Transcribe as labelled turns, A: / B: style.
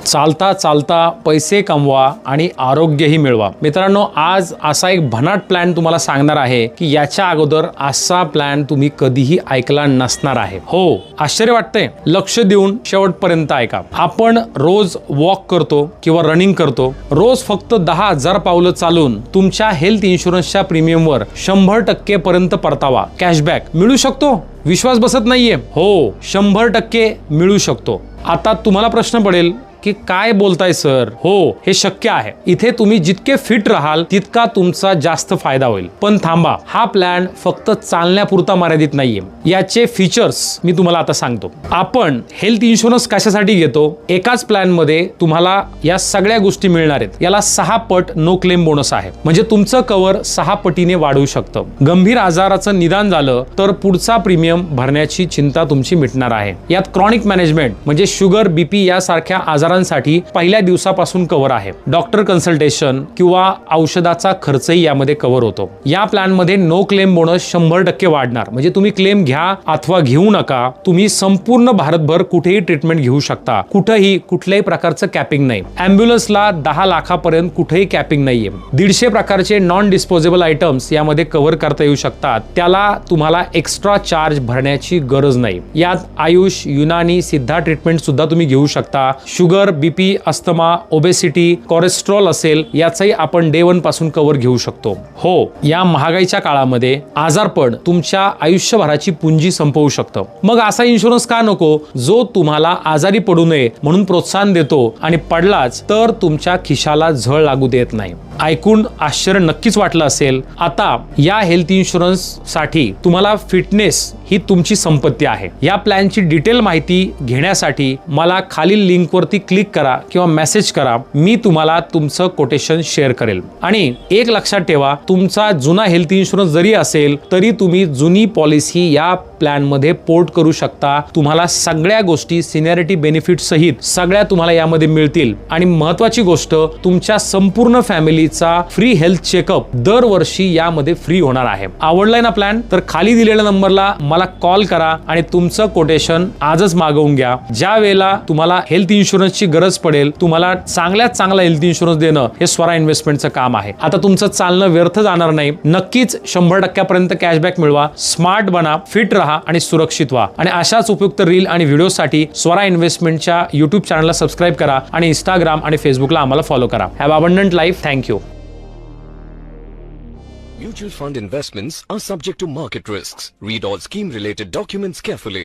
A: चालता चालता पैसे कमवा आणि आरोग्यही मिळवा। मित्रांनो, आज असा एक भन्नाट प्लॅन तुम्हाला सांगणार आहे की याच्या अगोदर असा प्लॅन तुम्ही कधीही ऐकला नसणार आहे। हो, आश्चर्य वाटतंय? लक्ष देऊन शेवटपर्यंत ऐका। आपण रोज वॉक करतो किंवा रनिंग करतो, रोज फक्त 10,000 पावलं चालून तुमच्या हेल्थ इन्शुरन्सच्या प्रीमियमवर 100% पर्यंत परतावा कॅशबॅक मिळू शकतो। विश्वास बसत नाहीये? हो, 100% मिळू शकतो। आता तुम्हाला प्रश्न पडेल की काय बोलताय सर? हो, हे शक्य आहे। इथे तुम्ही जितके फिट राहाल तितका तुमचा जास्त फायदा होईल। पण थांबा, हा प्लॅन फक्त चालण्यापुरता मर्यादित नाहीये। याचे फीचर्स मी तुम्हाला आता सांगतो। आपण हेल्थ इन्शुरन्स कशासाठी घेतो? एकाच प्लॅन मध्ये तुम्हाला या सगळ्या गोष्टी मिळणार आहेत। याला 6 पट नो क्लेम बोनस आहे, म्हणजे तुमचं कव्हर 6 पटीने वाढू शकतं। गंभीर आजाराचं निदान झालं तर पुढचा प्रीमियम भरण्याची चिंता तुमची मिटणार आहे। यात क्रॉनिक मॅनेजमेंट म्हणजे शुगर, बीपी यासारख्या आजारांसाठी पहिल्या दिवसापासून कव्हर आहे। डॉक्टर कन्सल्टेशन किंवा औषधाचा खर्चही यामध्ये कव्हर होतो। या प्लॅन मध्ये नो क्लेम बोनस 100% वाढणार, म्हणजे तुम्ही क्लेम घ्या अथवा घेऊ नका, तुम्ही संपूर्ण भारतभर कुठेही ट्रीटमेंट घेऊ शकता। कुठेही कुठल्याही प्रकारचं कॅपिंग नाही। अँब्युलन्सला 10 लाखापर्यंत कुठेही कॅपिंग नाहीये। 150 प्रकारचे नॉन डिस्पोजेबल आयटम्स यामध्ये कव्हर करता येऊ शकतात, त्याला तुम्हाला एक्स्ट्रा चार्ज भरण्याची गरज नाही। यात आयुष, युनानी, सिद्धा ट्रीटमेंट सुद्धा तुम्ही घेऊ शकता। Sugar, BP, asthma, obesity, cholesterol असेल याचाही आपण डे 1 पासून कव्हर घेऊ शकतो। हो, या महागाईच्या काळामध्ये आजारपण तुमच्या आयुष्यभराची पुंजी संपवू शकतं। मग असा इन्शुरन्स का नको जो तुम्हाला आजारी पडू नये म्हणून प्रोत्साहन देतो आणि पडलाच तर तुमच्या खिशाला झळ लागू देत नाही। ऐकून आश्चर्य नक्कीच वाटलं असेल। आता या हेल्थ इन्शुरन्स साठी तुम्हाला फिटनेस ही तुमची संपत्ती आहे। या प्लॅनची डिटेल माहिती घेण्यासाठी मला खालील लिंक वरती क्लिक करा किंवा मेसेज करा, मी तुम्हाला तुमचं कोटेशन शेअर करेल। आणि एक लक्षात ठेवा, तुमचा जुना हेल्थ इन्शुरन्स जरी असेल तरी तुम्ही जुनी पॉलिसी या प्लॅन मध्ये पोर्ट करू शकता। तुम्हाला सगळ्या गोष्टी सिनियरिटी बेनिफिट सहित सगळ्या तुम्हाला यामध्ये मिळतील। आणि महत्त्वाची गोष्ट, तुमच्या संपूर्ण फॅमिलीचा फ्री हेल्थ चेकअप दरवर्षी यामध्ये फ्री होणार आहे। आवडलाय ना प्लॅन? तर खाली दिलेल्या नंबरला मला कॉल करा आणि तुमचं कोटेशन आजच मागवून घ्या। ज्या वेळेला तुम्हाला हेल्थ इन्शुरन्सची गरज पडेल, तुम्हाला चांगल्यात चांगला हेल्थ इन्शुरन्स देणं हे स्वरा इन्व्हेस्टमेंटचं काम आहे। आता तुमचं चालणं व्यर्थ जाणार नाही। नक्कीच 100% पर्यंत कॅशबॅक मिळवा, स्मार्ट बना, फिट राहा आणि सुरक्षित व्हा। आणि अशाच उपयुक्त रील आणि व्हिडिओसाठी स्वरा इन्व्हेस्टमेंटच्या युट्यूब चॅनलला सबस्क्राईब करा आणि इंस्टाग्राम आणि फेसबुकला आम्हाला फॉलो करा। Have abundant life. Thank you.
B: Mutual fund investments are subject to market risks. Read all scheme-related documents carefully.